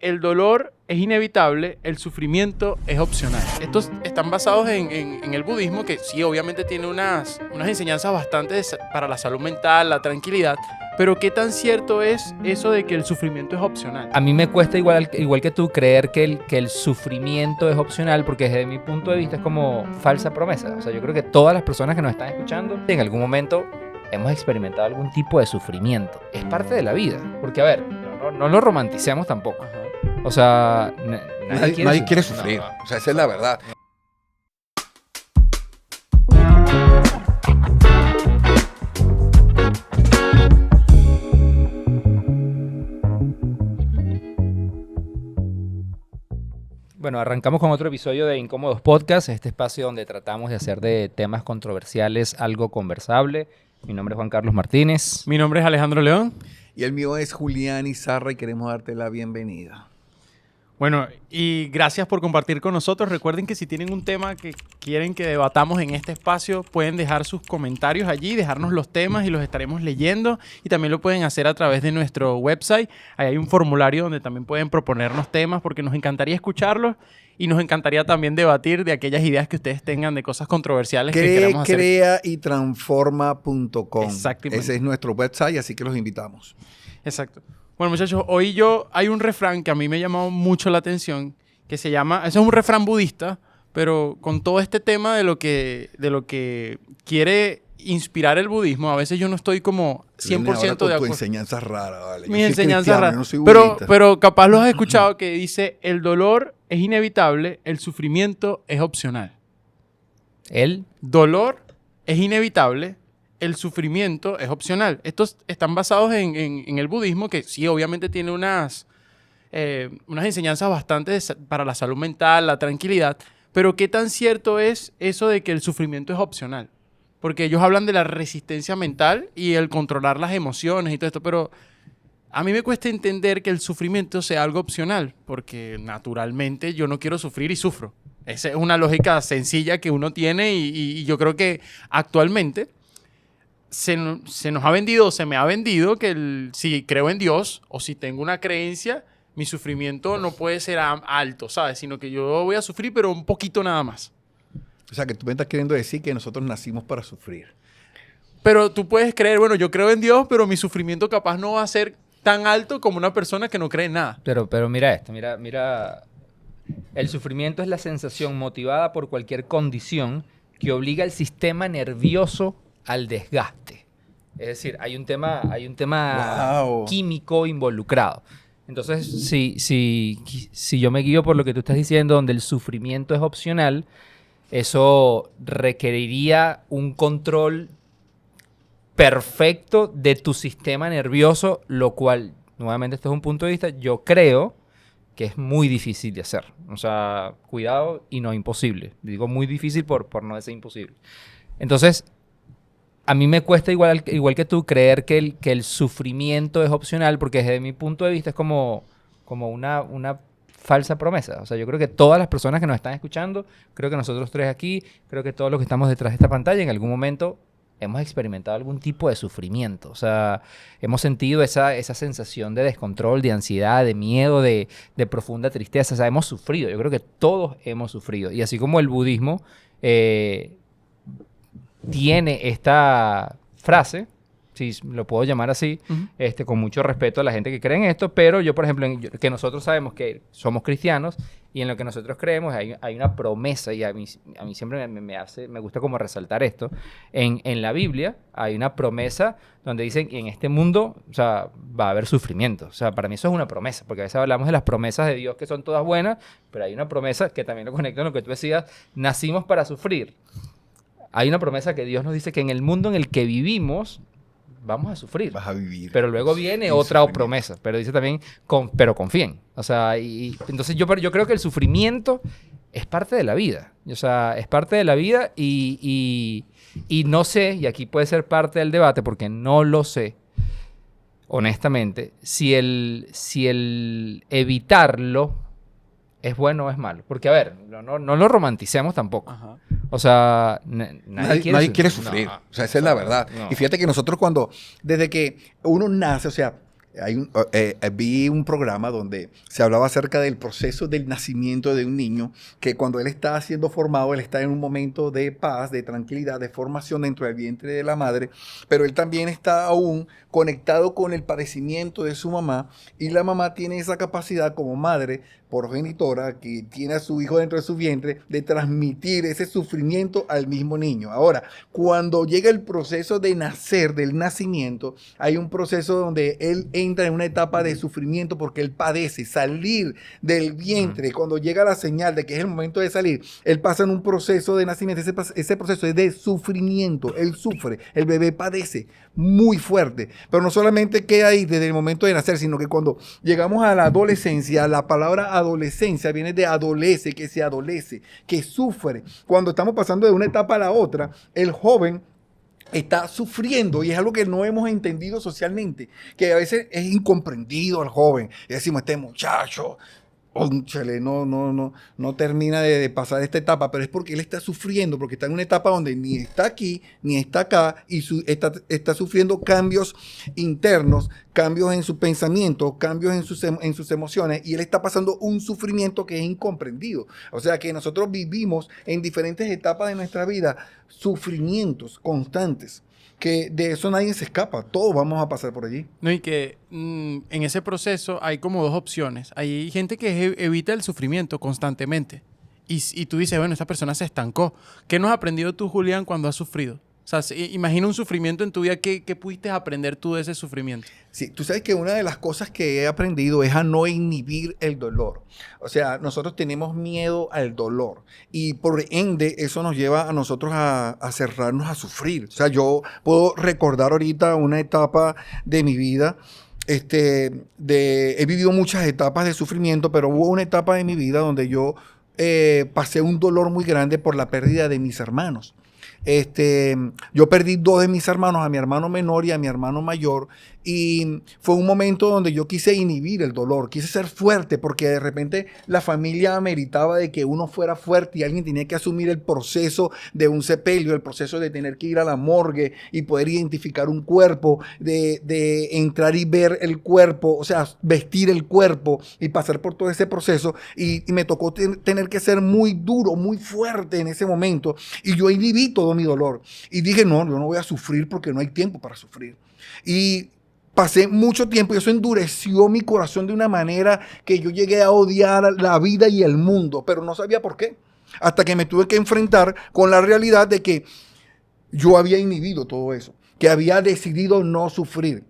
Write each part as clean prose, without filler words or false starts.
el dolor es inevitable, el sufrimiento es opcional. Estos están basados en el budismo, que sí, obviamente tiene unas enseñanzas bastante para la salud mental, la tranquilidad, pero ¿qué tan cierto es eso de que el sufrimiento es opcional? A mí me cuesta igual que tú creer que el sufrimiento es opcional, porque desde mi punto de vista es como falsa promesa. O sea, yo creo que todas las personas que nos están escuchando en algún momento hemos experimentado algún tipo de sufrimiento. Es parte de la vida. Porque, a ver, no lo romanticemos tampoco. Ajá. O sea, nadie quiere sufrir. No. O sea, esa es la verdad. Bueno, arrancamos con otro episodio de Incómodos Podcast, este espacio donde tratamos de hacer de temas controversiales algo conversable. Mi nombre es Juan Carlos Martínez. Mi nombre es Alejandro León. Y el mío es Julián Izarra y queremos darte la bienvenida. Bueno, y gracias por compartir con nosotros. Recuerden que si tienen un tema que quieren que debatamos en este espacio, pueden dejar sus comentarios allí, dejarnos los temas y los estaremos leyendo. Y también lo pueden hacer a través de nuestro website. Ahí hay un formulario donde también pueden proponernos temas, porque nos encantaría escucharlos y nos encantaría también debatir de aquellas ideas que ustedes tengan de cosas controversiales que queremos hacer. Creaytransforma.com. Exactamente. Ese es nuestro website, así que los invitamos. Exacto. Bueno, muchachos, hay un refrán que a mí me llamó mucho la atención, que se llama, eso es un refrán budista, pero con todo este tema de lo que quiere inspirar el budismo, a veces yo no estoy como 100% de acuerdo. Tu enseñanza rara, vale. Mi Yo soy enseñanza cristiano, rara. yo no soy budista. Pero capaz lo has escuchado que dice, el dolor es inevitable, el sufrimiento es opcional. El Dolor es inevitable, el sufrimiento es opcional. Estos están basados en el budismo, que sí, obviamente tiene unas enseñanzas bastante para la salud mental, la tranquilidad, pero ¿qué tan cierto es eso de que el sufrimiento es opcional? Porque ellos hablan de la resistencia mental y el controlar las emociones y todo esto, pero a mí me cuesta entender que el sufrimiento sea algo opcional, porque naturalmente yo no quiero sufrir y sufro. Esa es una lógica sencilla que uno tiene y yo creo que actualmente se nos ha vendido, se me ha vendido que si creo en Dios o si tengo una creencia, mi sufrimiento no puede ser alto, ¿sabes? Sino que yo voy a sufrir, pero un poquito nada más. O sea, que tú me estás queriendo decir que nosotros nacimos para sufrir. Pero tú puedes creer, bueno, yo creo en Dios, pero mi sufrimiento capaz no va a ser tan alto como una persona que no cree en nada. Pero mira esto, mira. El sufrimiento es la sensación motivada por cualquier condición que obliga al sistema nervioso al desgaste. Es decir, hay un tema Wow. químico involucrado. Entonces, si yo me guío por lo que tú estás diciendo, donde el sufrimiento es opcional, eso requeriría un control perfecto de tu sistema nervioso, lo cual, nuevamente, esto es un punto de vista, yo creo que es muy difícil de hacer. O sea, cuidado y no imposible. Digo muy difícil por no decir imposible. Entonces, a mí me cuesta igual que tú creer que el sufrimiento es opcional, porque desde mi punto de vista es como una falsa promesa. O sea, yo creo que todas las personas que nos están escuchando, creo que nosotros tres aquí, creo que todos los que estamos detrás de esta pantalla, en algún momento hemos experimentado algún tipo de sufrimiento. O sea, hemos sentido esa sensación de descontrol, de ansiedad, de miedo, de profunda tristeza. O sea, hemos sufrido. Yo creo que todos hemos sufrido. Y así como el budismo tiene esta frase, si lo puedo llamar así, con mucho respeto a la gente que cree en esto, pero yo, por ejemplo, que nosotros sabemos que somos cristianos y en lo que nosotros creemos hay una promesa, y a mí siempre me gusta como resaltar esto. En la Biblia hay una promesa donde dicen que en este mundo, o sea, va a haber sufrimiento. O sea, para mí eso es una promesa, porque a veces hablamos de las promesas de Dios que son todas buenas, pero hay una promesa que también lo conecta con lo que tú decías, nacimos para sufrir. Hay una promesa que Dios nos dice que en el mundo en el que vivimos vamos a sufrir. Vas a vivir. Pero luego viene otra promesa. Pero dice también, pero confíen. O sea, entonces yo creo que el sufrimiento es parte de la vida. O sea, es parte de la vida y no sé, y aquí puede ser parte del debate porque no lo sé, honestamente, si el evitarlo es bueno o es malo. Porque, a ver, no lo romanticemos tampoco. Ajá. O sea, Nadie quiere sufrir. No, o sea, esa es la verdad. no. Y fíjate que nosotros desde que uno nace, o sea, Vi un programa donde se hablaba acerca del proceso del nacimiento de un niño, que cuando él está siendo formado, él está en un momento de paz, de tranquilidad, de formación dentro del vientre de la madre, pero él también está aún conectado con el padecimiento de su mamá, y la mamá tiene esa capacidad como madre progenitora que tiene a su hijo dentro de su vientre de transmitir ese sufrimiento al mismo niño. Ahora, cuando llega el proceso de nacer, del nacimiento, hay un proceso donde él entra en una etapa de sufrimiento porque él padece salir del vientre. Cuando llega la señal de que es el momento de salir, él pasa en un proceso de nacimiento. Ese proceso es de sufrimiento. Él sufre, el bebé padece muy fuerte. Pero no solamente queda ahí desde el momento de nacer, sino que cuando llegamos a la adolescencia, la palabra adolescencia viene de adolece, que se adolece, que sufre. Cuando estamos pasando de una etapa a la otra, el joven está sufriendo, y es algo que no hemos entendido socialmente, que a veces es incomprendido al joven. Y decimos, este muchacho, cónchale, no termina de pasar esta etapa, pero es porque él está sufriendo, porque está en una etapa donde ni está aquí, ni está acá, y está sufriendo cambios internos, cambios en su pensamiento, cambios en sus emociones, y él está pasando un sufrimiento que es incomprendido. O sea que nosotros vivimos en diferentes etapas de nuestra vida sufrimientos constantes, que de eso nadie se escapa, todos vamos a pasar por allí. No, y que en ese proceso hay como dos opciones. Hay gente que evita el sufrimiento constantemente. Y tú dices, bueno, esta persona se estancó. ¿Qué no has aprendido tú, Julián, cuando has sufrido? O sea, imagina un sufrimiento en tu vida. ¿Qué pudiste aprender tú de ese sufrimiento? Sí, tú sabes que una de las cosas que he aprendido es a no inhibir el dolor. O sea, nosotros tenemos miedo al dolor y por ende eso nos lleva a nosotros a cerrarnos a sufrir. O sea, yo puedo recordar ahorita una etapa de mi vida. He vivido muchas etapas de sufrimiento, pero hubo una etapa de mi vida donde yo pasé un dolor muy grande por la pérdida de mis hermanos. Yo perdí 2 de mis hermanos, a mi hermano menor y a mi hermano mayor, y fue un momento donde yo quise inhibir el dolor, quise ser fuerte, porque de repente la familia ameritaba de que uno fuera fuerte y alguien tenía que asumir el proceso de un sepelio, el proceso de tener que ir a la morgue y poder identificar un cuerpo, de entrar y ver el cuerpo, o sea, vestir el cuerpo y pasar por todo ese proceso, y me tocó tener que ser muy duro, muy fuerte en ese momento, y yo inhibí todo mi dolor y dije, no, yo no voy a sufrir porque no hay tiempo para sufrir. Y pasé mucho tiempo y eso endureció mi corazón de una manera que yo llegué a odiar la vida y el mundo, pero no sabía por qué. Hasta que me tuve que enfrentar con la realidad de que yo había inhibido todo eso, que había decidido no sufrir.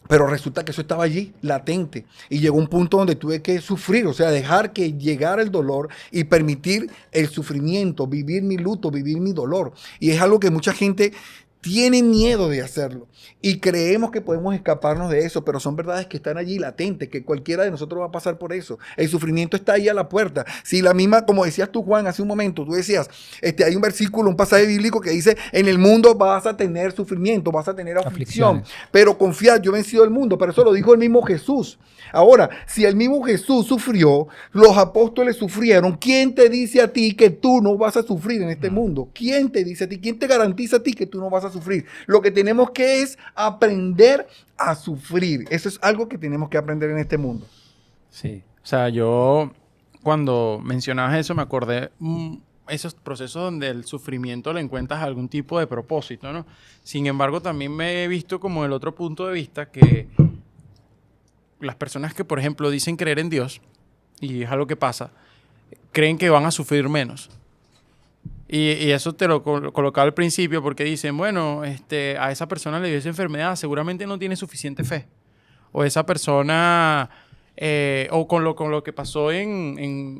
Pero resulta que eso estaba allí, latente. Y llegó un punto donde tuve que sufrir, o sea, dejar que llegara el dolor y permitir el sufrimiento, vivir mi luto, vivir mi dolor. Y es algo que mucha gente tiene miedo de hacerlo. Y creemos que podemos escaparnos de eso, pero son verdades que están allí latentes, que cualquiera de nosotros va a pasar por eso. El sufrimiento está ahí a la puerta. Si la misma, como decías tú, Juan, hace un momento, tú decías, hay un versículo, un pasaje bíblico que dice, en el mundo vas a tener sufrimiento, vas a tener aflicción, pero confiad, yo he vencido el mundo. Pero eso lo dijo el mismo Jesús. Ahora, si el mismo Jesús sufrió, los apóstoles sufrieron, ¿quién te dice a ti que tú no vas a sufrir en este mundo? ¿Quién te dice a ti? ¿Quién te garantiza a ti que tú no vas a sufrir? Lo que tenemos que es aprender a sufrir. Eso es algo que tenemos que aprender en este mundo. Sí. O sea, yo cuando mencionabas eso me acordé esos procesos donde el sufrimiento le encuentras algún tipo de propósito, ¿no? Sin embargo, también me he visto como el otro punto de vista que las personas que, por ejemplo, dicen creer en Dios, y es algo que pasa, creen que van a sufrir menos. Y eso te lo colocaba al principio porque dicen, bueno, a esa persona le dio esa enfermedad, seguramente no tiene suficiente fe. O esa persona, o con lo que pasó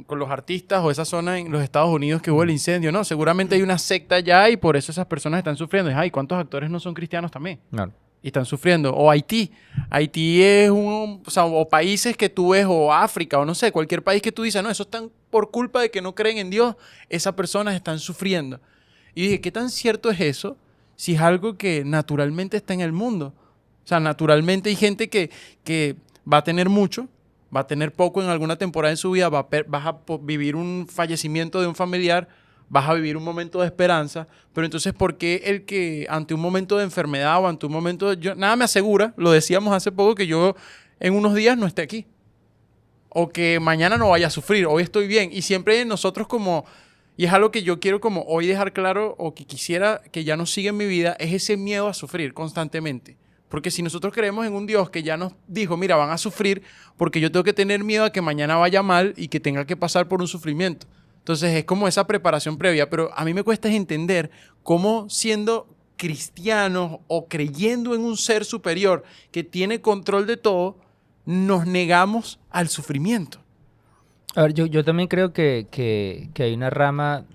con los artistas o esa zona en los Estados Unidos que hubo el incendio, no, seguramente hay una secta allá y por eso esas personas están sufriendo. Y, ay, ¿cuántos actores no son cristianos también? Claro. Y están sufriendo. O Haití. Haití es o países que tú ves, o África, o no sé, cualquier país que tú dices, no, eso están por culpa de que no creen en Dios, esas personas están sufriendo. Y dije, ¿qué tan cierto es eso si es algo que naturalmente está en el mundo? O sea, naturalmente hay gente que va a tener mucho, va a tener poco en alguna temporada de su vida, vas a vivir un fallecimiento de un familiar, vas a vivir un momento de esperanza, pero entonces, ¿por qué el que ante un momento de enfermedad o ante un momento de... nada me asegura, lo decíamos hace poco, que yo en unos días no esté aquí? O que mañana no vaya a sufrir, hoy estoy bien. Y siempre nosotros como... Y es algo que yo quiero como hoy dejar claro, o que quisiera que ya no siga en mi vida, es ese miedo a sufrir constantemente. Porque si nosotros creemos en un Dios que ya nos dijo, mira, van a sufrir, porque yo tengo que tener miedo a que mañana vaya mal y que tenga que pasar por un sufrimiento. Entonces es como esa preparación previa, pero a mí me cuesta entender cómo, siendo cristianos o creyendo en un ser superior que tiene control de todo, nos negamos al sufrimiento. A ver, yo también creo que hay una rama,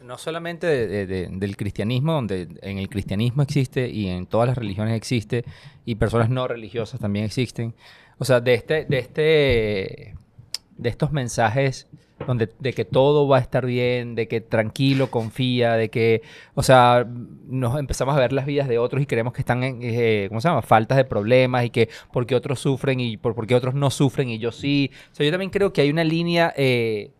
no solamente del cristianismo, donde en el cristianismo existe y en todas las religiones existe, y personas no religiosas también existen. O sea, de estos mensajes de que todo va a estar bien, de que tranquilo, confía, de que, o sea, nos empezamos a ver las vidas de otros y creemos que están en, ¿cómo se llama? Faltas de problemas, y que por qué otros sufren y por qué otros no sufren y yo sí. O sea, yo también creo que hay una línea de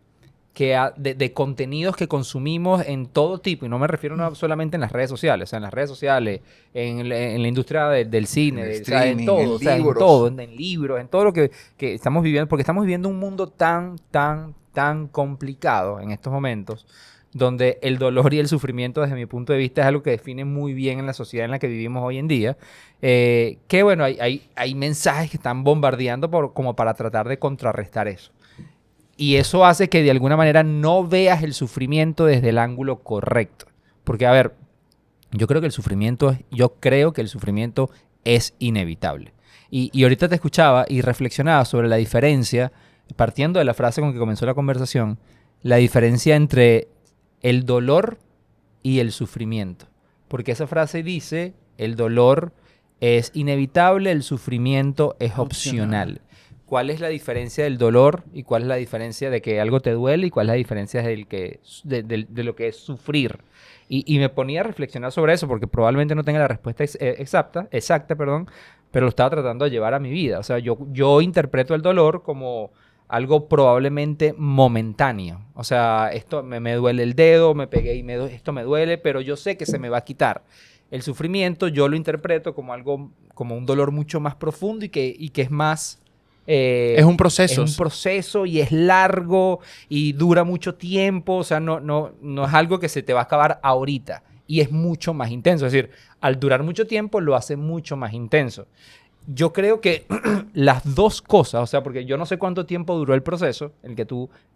contenidos que consumimos en todo tipo, y no me refiero no solamente en las redes sociales, o sea, en las redes sociales, en la industria del cine, En o sea, en streaming, todo, en o sea, en libros. todo, en libros, en todo lo que estamos viviendo, porque estamos viviendo un mundo tan complicado en estos momentos, donde el dolor y el sufrimiento, desde mi punto de vista, es algo que define muy bien en la sociedad en la que vivimos hoy en día, que bueno, hay mensajes que están bombardeando como para tratar de contrarrestar eso. Y eso hace que de alguna manera no veas el sufrimiento desde el ángulo correcto. Porque, a ver, yo creo que el sufrimiento es inevitable. Y ahorita te escuchaba y reflexionaba sobre la diferencia, partiendo de la frase con que comenzó la conversación, la diferencia entre el dolor y el sufrimiento. Porque esa frase dice, el dolor es inevitable, el sufrimiento es opcional. ¿Cuál es la diferencia del dolor y cuál es la diferencia de que algo te duele y cuál es la diferencia de lo que es sufrir? Y me ponía a reflexionar sobre eso porque probablemente no tenga la respuesta exacta, pero lo estaba tratando de llevar a mi vida. O sea, yo interpreto el dolor como algo probablemente momentáneo. O sea, esto me duele el dedo, me pegué y esto me duele, pero yo sé que se me va a quitar. El sufrimiento yo lo interpreto como algo, como un dolor mucho más profundo y que es más... es un proceso. Es un proceso y es largo y dura mucho tiempo. O sea, no es algo que se te va a acabar ahorita. Y es mucho más intenso. Es decir, al durar mucho tiempo lo hace mucho más intenso. Yo creo que las dos cosas, o sea, porque yo no sé cuánto tiempo duró el proceso,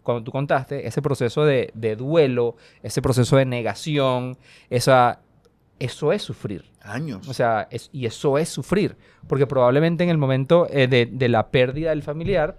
cuando tú contaste, ese proceso de duelo, ese proceso de negación, eso es sufrir. Años. O sea, y eso es sufrir. Porque probablemente en el momento de la pérdida del familiar,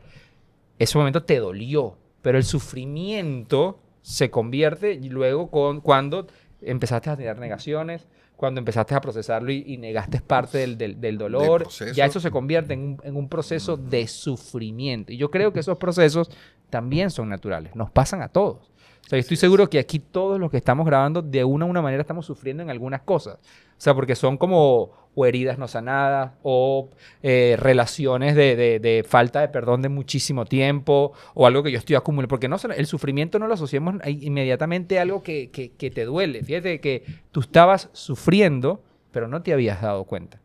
ese momento te dolió. Pero el sufrimiento se convierte luego cuando empezaste a tener negaciones, cuando empezaste a procesarlo y negaste parte del dolor. Ya eso se convierte en un proceso de sufrimiento. Y yo creo que esos procesos también son naturales. Nos pasan a todos. O sea, yo estoy seguro que aquí todos los que estamos grabando, de una u una manera estamos sufriendo en algunas cosas. O sea, porque son como o heridas no sanadas o relaciones de falta de perdón de muchísimo tiempo o algo que yo estoy acumulando. Porque el sufrimiento no lo asociamos inmediatamente a algo que te duele. Fíjate que tú estabas sufriendo, pero no te habías dado cuenta.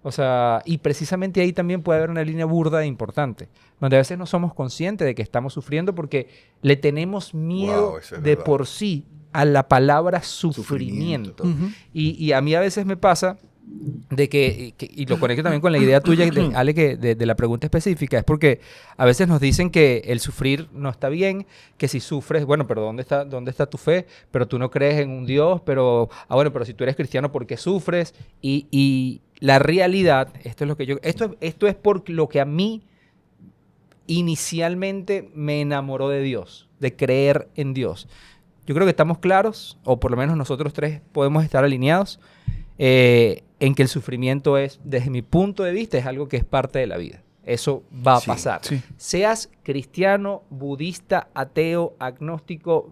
O sea, y precisamente ahí también puede haber una línea burda e importante, donde a veces no somos conscientes de que estamos sufriendo porque le tenemos miedo de por sí a la palabra sufrimiento. Y a mí a veces me pasa de que y lo conecto también con la idea tuya, Ale, de la pregunta específica, es porque a veces nos dicen que el sufrir no está bien, que si sufres, bueno, pero ¿dónde está tu fe? Pero tú no crees en un Dios, pero si tú eres cristiano, ¿por qué sufres? Y la realidad, esto es por lo que a mí inicialmente me enamoró de Dios, de creer en Dios. Yo creo que estamos claros, o por lo menos nosotros tres podemos estar alineados, en que el sufrimiento es, desde mi punto de vista, es algo que es parte de la vida. Eso va a pasar. Sí. Seas cristiano, budista, ateo, agnóstico,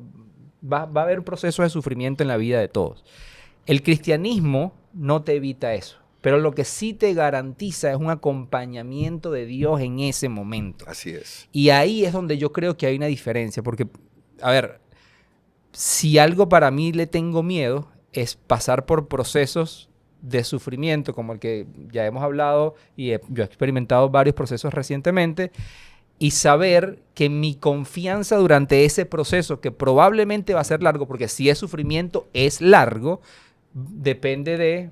va a haber un proceso de sufrimiento en la vida de todos. El cristianismo no te evita eso, pero lo que sí te garantiza es un acompañamiento de Dios en ese momento. Así es. Y ahí es donde yo creo que hay una diferencia, porque, a ver, si algo para mí le tengo miedo es pasar por procesos de sufrimiento como el que ya hemos hablado y yo he experimentado varios procesos recientemente y saber que mi confianza durante ese proceso, que probablemente va a ser largo, porque si es sufrimiento es largo, depende de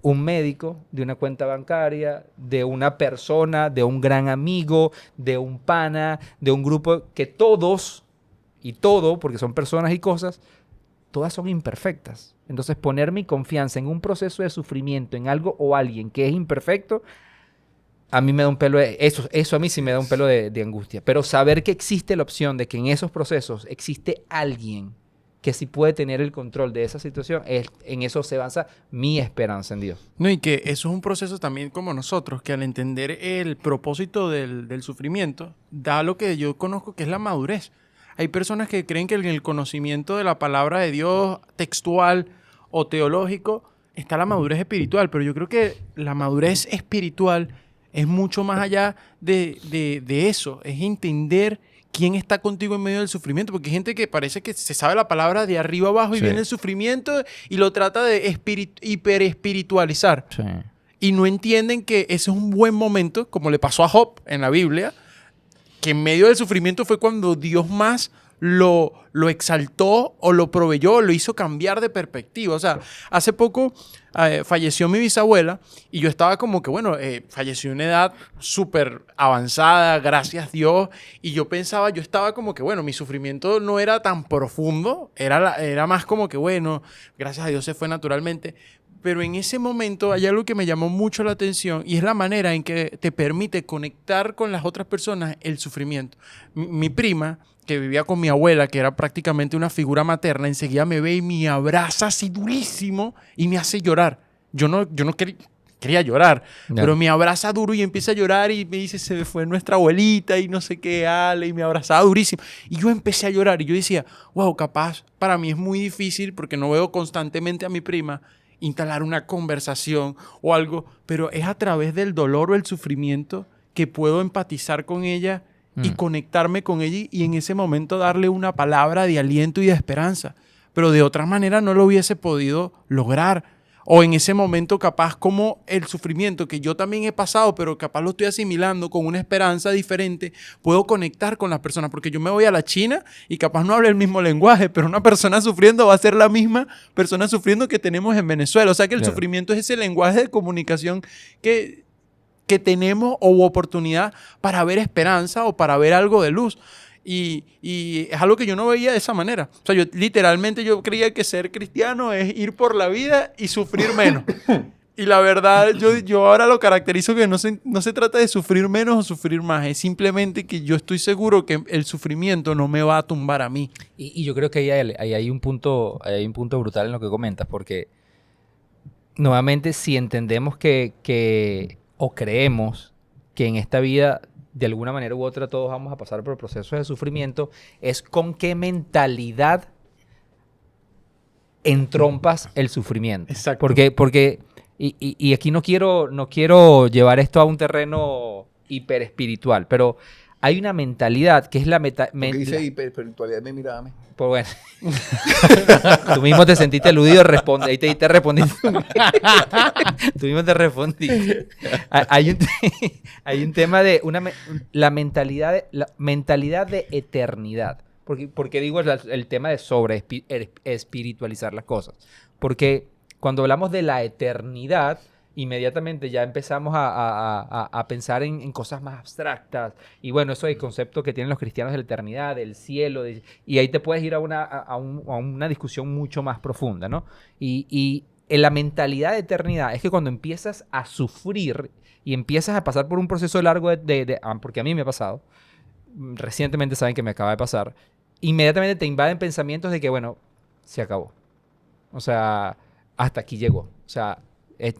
un médico, de una cuenta bancaria, de una persona, de un gran amigo, de un pana, de un grupo que todos y todo, porque son personas y cosas, todas son imperfectas. Entonces, poner mi confianza en un proceso de sufrimiento, en algo o alguien que es imperfecto, a mí me da un pelo de... Eso a mí sí me da un pelo de angustia. Pero saber que existe la opción de que en esos procesos existe alguien que sí puede tener el control de esa situación, en eso se basa mi esperanza en Dios. No, y que eso es un proceso también como nosotros, que al entender el propósito del sufrimiento, da lo que yo conozco que es la madurez. Hay personas que creen que en el conocimiento de la palabra de Dios textual o teológico está la madurez espiritual, pero yo creo que la madurez espiritual es mucho más allá de eso, es entender quién está contigo en medio del sufrimiento, porque hay gente que parece que se sabe la palabra de arriba abajo y Sí. viene el sufrimiento y lo trata de hiperespiritualizar. Sí. Y no entienden que ese es un buen momento, como le pasó a Job en la Biblia, que en medio del sufrimiento fue cuando Dios más lo exaltó o lo proveyó, o lo hizo cambiar de perspectiva. O sea, hace poco falleció mi bisabuela y yo estaba como que, bueno, falleció en una edad súper avanzada, gracias a Dios, y yo pensaba, yo estaba como que, bueno, mi sufrimiento no era tan profundo, era más como que, bueno, gracias a Dios se fue naturalmente. Pero en ese momento hay algo que me llamó mucho la atención y es la manera en que te permite conectar con las otras personas el sufrimiento. Mi prima, que vivía con mi abuela, que era prácticamente una figura materna, enseguida me ve y me abraza así durísimo y me hace llorar. Yo no quería llorar, pero me abraza duro y empieza a llorar y me dice, se me fue nuestra abuelita y no sé qué, Ale, y me abrazaba durísimo. Y yo empecé a llorar y yo decía, wow, capaz para mí es muy difícil porque no veo constantemente a mi prima instalar una conversación o algo, pero es a través del dolor o el sufrimiento que puedo empatizar con ella y conectarme con ella y en ese momento darle una palabra de aliento y de esperanza. Pero de otra manera no lo hubiese podido lograr. O en ese momento capaz como el sufrimiento que yo también he pasado, pero capaz lo estoy asimilando con una esperanza diferente, puedo conectar con las personas. Porque yo me voy a la China y capaz no hablo el mismo lenguaje, pero una persona sufriendo va a ser la misma persona sufriendo que tenemos en Venezuela. O sea que el sufrimiento es ese lenguaje de comunicación que tenemos o oportunidad para ver esperanza o para ver algo de luz. Y es algo que yo no veía de esa manera. O sea, yo creía que ser cristiano es ir por la vida y sufrir menos. Y la verdad, yo ahora lo caracterizo que no se trata de sufrir menos o sufrir más. Es simplemente que yo estoy seguro que el sufrimiento no me va a tumbar a mí. Y yo creo que ahí hay un punto brutal en lo que comentas, porque nuevamente si entendemos o creemos que en esta vida de alguna manera u otra todos vamos a pasar por procesos de sufrimiento, es con qué mentalidad entrompas el sufrimiento. Exacto. Porque y aquí no quiero llevar esto a un terreno hiperespiritual, pero hay una mentalidad que es la ¿Qué dice hiperespiritualidad? Me miraba a mí. Pues bueno. Tú mismo te sentiste aludido, responde. Ahí te respondí. Tú mismo te respondí. Hay un tema de la mentalidad de eternidad. Porque digo el tema de sobre espiritualizar las cosas. Porque cuando hablamos de la eternidad, inmediatamente ya empezamos a pensar en cosas más abstractas. Y bueno, eso es el concepto que tienen los cristianos de la eternidad, del cielo. Y ahí te puedes ir a una discusión mucho más profunda, ¿no? Y en la mentalidad de eternidad es que cuando empiezas a sufrir y empiezas a pasar por un proceso largo porque a mí me ha pasado, recientemente saben que me acaba de pasar, inmediatamente te invaden pensamientos de que, bueno, se acabó. O sea, hasta aquí llegó. O sea,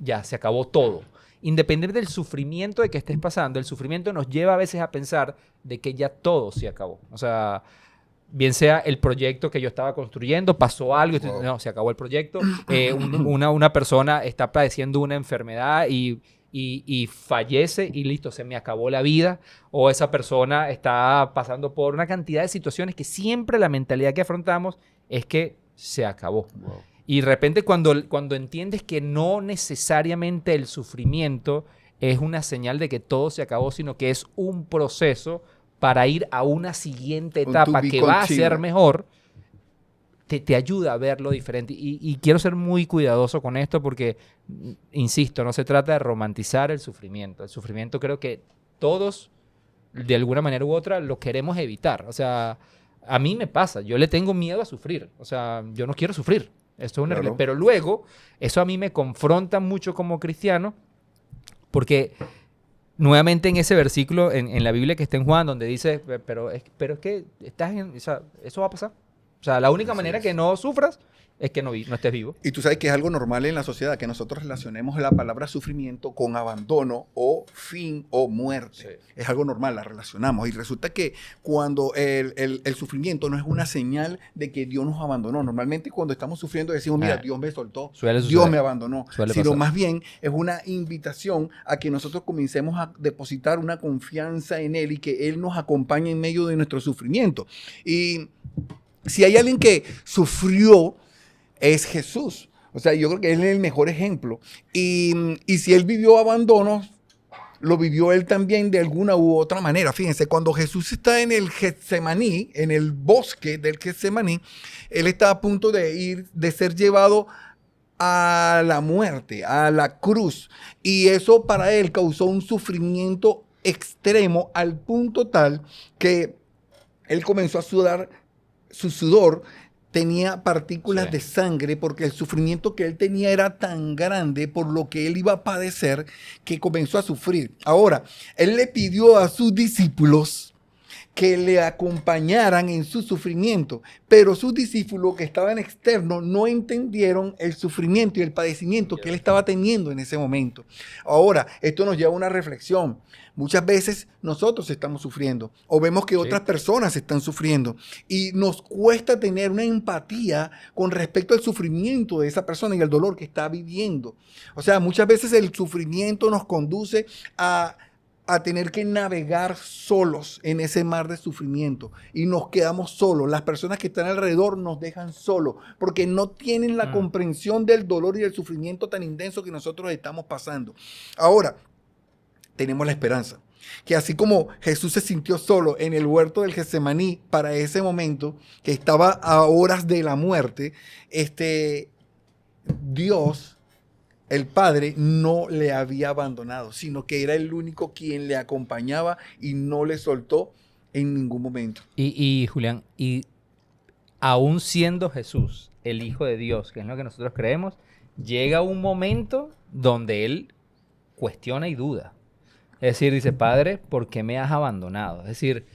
ya se acabó todo. Independiente del sufrimiento de que estés pasando, el sufrimiento nos lleva a veces a pensar de que ya todo se acabó. O sea, bien sea el proyecto que yo estaba construyendo, pasó algo, no, se acabó el proyecto. Una persona está padeciendo una enfermedad y y fallece y listo, se me acabó la vida, o esa persona está pasando por una cantidad de situaciones que siempre la mentalidad que afrontamos es que se acabó. Wow. Y de repente cuando entiendes que no necesariamente el sufrimiento es una señal de que todo se acabó, sino que es un proceso para ir a una siguiente Un etapa to be que va a continued. ser mejor, te ayuda a verlo diferente. Y quiero ser muy cuidadoso con esto porque, insisto, no se trata de romantizar el sufrimiento. El sufrimiento creo que todos, de alguna manera u otra, lo queremos evitar. O sea, a mí me pasa, yo le tengo miedo a sufrir. O sea, yo no quiero sufrir. Esto es una Claro. realidad. Pero luego, eso a mí me confronta mucho como cristiano porque nuevamente en ese versículo en la Biblia que está en Juan, donde dice, pero es que estás o sea, eso va a pasar. O sea, la única Así manera es. que no sufras es que no estés vivo. Y tú sabes que es algo normal en la sociedad que nosotros relacionemos la palabra sufrimiento con abandono o fin o muerte. Sí. Es algo normal, la relacionamos. Y resulta que cuando el sufrimiento no es una señal de que Dios nos abandonó. Normalmente cuando estamos sufriendo decimos, mira, Dios me soltó, Suele Dios suceder. me abandonó. Suele Sino pasar. más bien es una invitación a que nosotros comencemos a depositar una confianza en Él y que Él nos acompañe en medio de nuestro sufrimiento. Y si hay alguien que sufrió, es Jesús. O sea, yo creo que Él es el mejor ejemplo. Y si Él vivió abandono, lo vivió Él también de alguna u otra manera. Fíjense, cuando Jesús está en el Getsemaní, en el bosque del Getsemaní, Él está a punto de ser llevado a la muerte, a la cruz. Y eso para Él causó un sufrimiento extremo al punto tal que Él comenzó a sudar. Su sudor tenía partículas Sí. de sangre porque el sufrimiento que él tenía era tan grande por lo que él iba a padecer que comenzó a sufrir. Ahora, él le pidió a sus discípulos que le acompañaran en su sufrimiento, pero sus discípulos que estaban externos no entendieron el sufrimiento y el padecimiento que él estaba teniendo en ese momento. Ahora, esto nos lleva a una reflexión. Muchas veces nosotros estamos sufriendo o vemos que otras personas están sufriendo y nos cuesta tener una empatía con respecto al sufrimiento de esa persona y al dolor que está viviendo. O sea, muchas veces el sufrimiento nos conduce a tener que navegar solos en ese mar de sufrimiento y nos quedamos solos. Las personas que están alrededor nos dejan solos porque no tienen la comprensión del dolor y del sufrimiento tan intenso que nosotros estamos pasando. Ahora, tenemos la esperanza que así como Jesús se sintió solo en el huerto del Getsemaní para ese momento, que estaba a horas de la muerte, Dios, el Padre, no le había abandonado, sino que era el único quien le acompañaba y no le soltó en ningún momento. Y Julián, y aún siendo Jesús el Hijo de Dios, que es lo que nosotros creemos, llega un momento donde Él cuestiona y duda. Es decir, dice, Padre, ¿por qué me has abandonado? Es decir,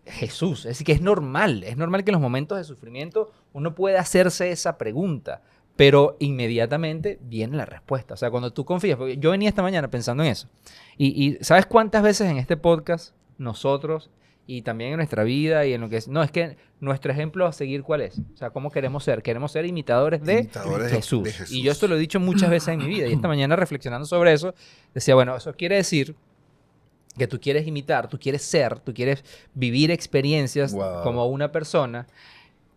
Jesús, es decir, que es normal que en los momentos de sufrimiento uno puede hacerse esa pregunta, pero inmediatamente viene la respuesta. O sea, cuando tú confías, porque yo venía esta mañana pensando en eso, y ¿sabes cuántas veces en este podcast nosotros, y también en nuestra vida y en lo que es, no, es que nuestro ejemplo a seguir, ¿cuál es? O sea, ¿cómo queremos ser? Queremos ser imitadores de Jesús. de Jesús. Y yo esto lo he dicho muchas veces en mi vida, y esta mañana reflexionando sobre eso, decía, bueno, eso quiere decir que tú quieres imitar, tú quieres ser, tú quieres vivir experiencias Wow. como una persona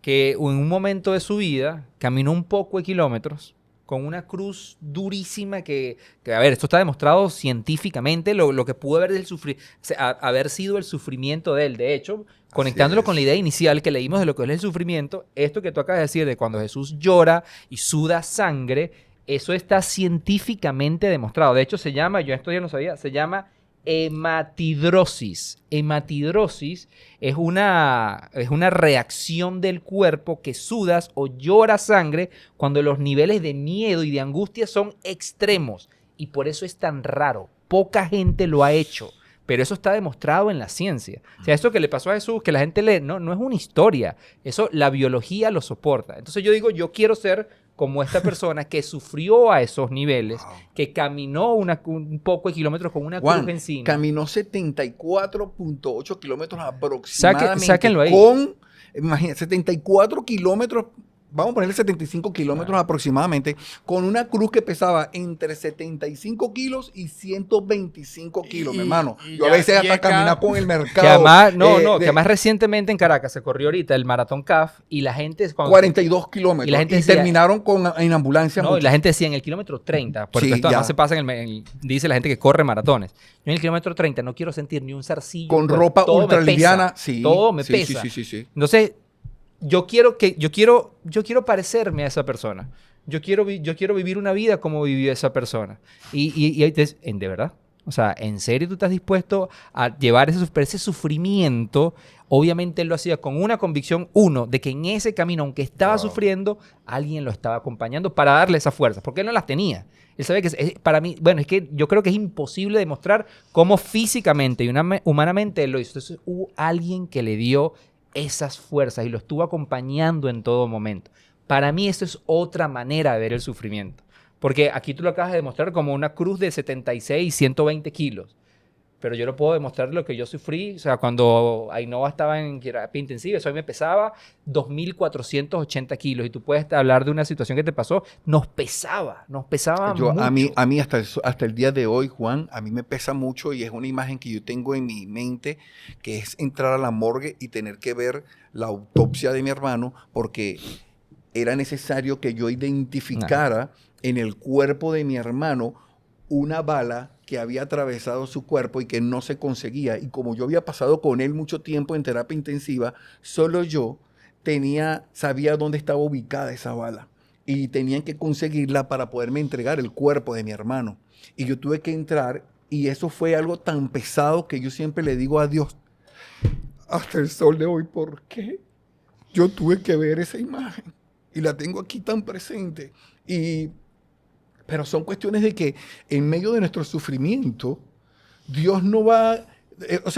que en un momento de su vida caminó un poco de kilómetros con una cruz durísima que a ver, esto está demostrado científicamente, lo que pudo haber sido el sufrimiento de él. De hecho, conectándolo es. con la idea inicial que leímos de lo que es el sufrimiento, esto que tú acabas de decir de cuando Jesús llora y suda sangre, eso está científicamente demostrado. De hecho, se llama, yo esto ya no sabía, se llama hematidrosis. Hematidrosis es una reacción del cuerpo que sudas o lloras sangre cuando los niveles de miedo y de angustia son extremos. Y por eso es tan raro. Poca gente lo ha hecho. Pero eso está demostrado en la ciencia. O sea, esto que le pasó a Jesús, que la gente lee, no es una historia. Eso la biología lo soporta. Entonces yo digo, yo quiero ser como esta persona que sufrió a esos niveles, que caminó un poco de kilómetros con una Juan, cruz encima. caminó 74.8 kilómetros aproximadamente. Sáquenlo ahí. Imagínate, 74 kilómetros vamos a ponerle 75 kilómetros aproximadamente, con una cruz que pesaba entre 75 kilos y 125 kilos, mi hermano. Yo a veces hasta caminaba con el mercado. Que además, que además recientemente en Caracas se corrió ahorita el Maratón CAF y la gente... 42 kilómetros. Y la gente y decía, terminaron en ambulancia. No, y la gente decía en el kilómetro 30, porque Sí, esto ya. además se pasa dice la gente que corre maratones. Yo en el kilómetro 30 no quiero sentir ni un zarcillo. Con pues, ropa todo ultra me pesa, liviana. Sí, todo me sí, pesa. Sí. Entonces, yo quiero parecerme a esa persona. Yo quiero vivir una vida como vivió esa persona. De verdad. O sea, ¿en serio tú estás dispuesto a llevar ese sufrimiento? Obviamente él lo hacía con una convicción, de que en ese camino, aunque estaba sufriendo, alguien lo estaba acompañando para darle esas fuerzas, porque él no las tenía. Él sabía que, para mí, es que yo creo que es imposible demostrar cómo físicamente y humanamente él lo hizo. Entonces hubo alguien que le dio esas fuerzas y lo estuvo acompañando en todo momento. Para mí eso es otra manera de ver el sufrimiento. Porque aquí tú lo acabas de demostrar como una cruz de 76 y 120 kilos. Pero yo lo puedo demostrar lo que yo sufrí. O sea, cuando Ainhoa estaba en terapia intensiva, eso a mí me pesaba 2.480 kilos. Y tú puedes hablar de una situación que te pasó. Nos pesaba mucho. A mí hasta el día de hoy, Juan, a mí me pesa mucho y es una imagen que yo tengo en mi mente, que es entrar a la morgue y tener que ver la autopsia de mi hermano, porque era necesario que yo identificara en el cuerpo de mi hermano una bala que había atravesado su cuerpo y que no se conseguía. Y como yo había pasado con él mucho tiempo en terapia intensiva, solo yo sabía dónde estaba ubicada esa bala. Y tenían que conseguirla para poderme entregar el cuerpo de mi hermano. Y yo tuve que entrar, y eso fue algo tan pesado que yo siempre le digo a Dios, hasta el sol de hoy, ¿por qué yo tuve que ver esa imagen? Y la tengo aquí tan presente. Pero son cuestiones de que en medio de nuestro sufrimiento, Dios no va...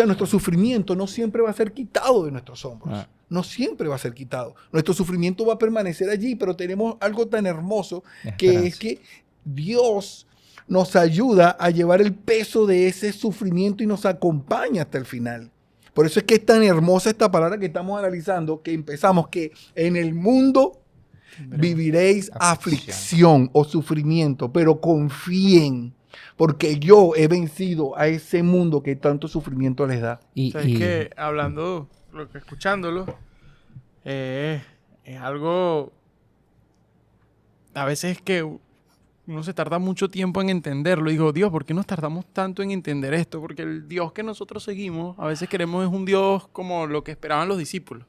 nuestro sufrimiento no siempre va a ser quitado de nuestros hombros. No siempre va a ser quitado. Nuestro sufrimiento va a permanecer allí, pero tenemos algo tan hermoso que es que Dios nos ayuda a llevar el peso de ese sufrimiento y nos acompaña hasta el final. Por eso es que es tan hermosa esta palabra que estamos analizando, que empezamos que en el mundo viviréis aflicción o sufrimiento, pero confíen, porque yo he vencido a ese mundo que tanto sufrimiento les da. Es que escuchándolo, es algo, a veces que uno se tarda mucho tiempo en entenderlo. Digo, Dios, ¿por qué nos tardamos tanto en entender esto? Porque el Dios que nosotros seguimos, a veces queremos es un Dios como lo que esperaban los discípulos,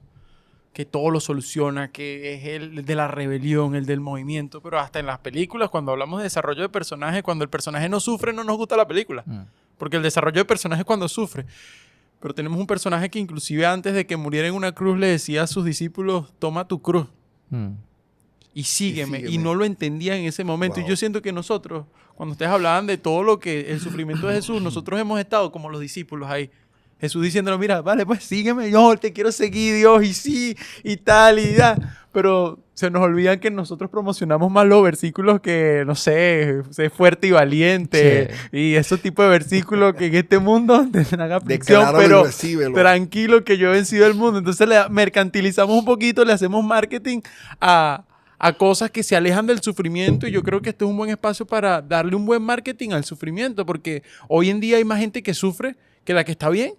que todo lo soluciona, que es el de la rebelión, el del movimiento. Pero hasta en las películas, cuando hablamos de desarrollo de personaje, cuando el personaje no sufre, no nos gusta la película. Porque el desarrollo de personaje es cuando sufre. Pero tenemos un personaje que inclusive antes de que muriera en una cruz le decía a sus discípulos, toma tu cruz y sígueme. Y no lo entendía en ese momento. Wow. Y yo siento que nosotros, cuando ustedes hablaban de todo lo que el sufrimiento de Jesús, nosotros hemos estado como los discípulos ahí. Jesús diciéndole, mira, vale, pues sígueme, yo te quiero seguir, Dios, y sí, y tal, y ya. Pero se nos olvidan que nosotros promocionamos más los versículos que, no sé fuerte y valiente, y esos tipos de versículos que en este mundo tendrán aflicción, pero tranquilo que yo he vencido el mundo. Entonces le mercantilizamos un poquito, le hacemos marketing a cosas que se alejan del sufrimiento, y yo creo que este es un buen espacio para darle un buen marketing al sufrimiento, porque hoy en día hay más gente que sufre que la que está bien.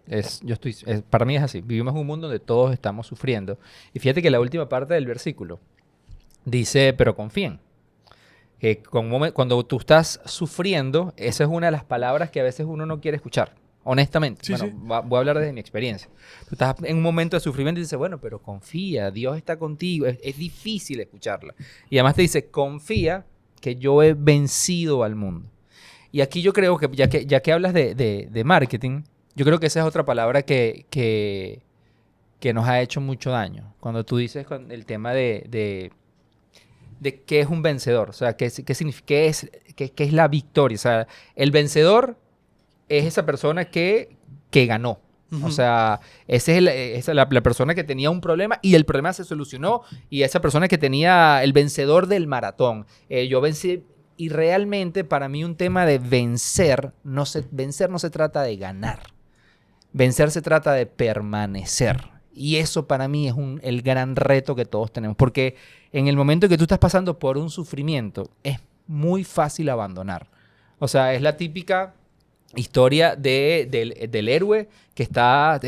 Para mí es así. Vivimos en un mundo donde todos estamos sufriendo. Y fíjate que la última parte del versículo dice, pero confíen. Que cuando tú estás sufriendo, esa es una de las palabras que a veces uno no quiere escuchar. Honestamente. Sí, voy a hablar desde mi experiencia. Tú estás en un momento de sufrimiento y dices, bueno, pero confía, Dios está contigo. Es difícil escucharla. Y además te dice, confía que yo he vencido al mundo. Y aquí yo creo que, ya que hablas de marketing, yo creo que esa es otra palabra que nos ha hecho mucho daño. Cuando tú dices el tema de qué es un vencedor, o sea, qué es la victoria. O sea, el vencedor es esa persona que ganó. O sea, esa es la persona que tenía un problema y el problema se solucionó, y esa persona que tenía el vencedor del maratón. Yo vencí. Y realmente para mí un tema de vencer no se trata de ganar. Vencer se trata de permanecer. Y eso para mí es el gran reto que todos tenemos. Porque en el momento que tú estás pasando por un sufrimiento, es muy fácil abandonar. O sea, es la típica historia del héroe que está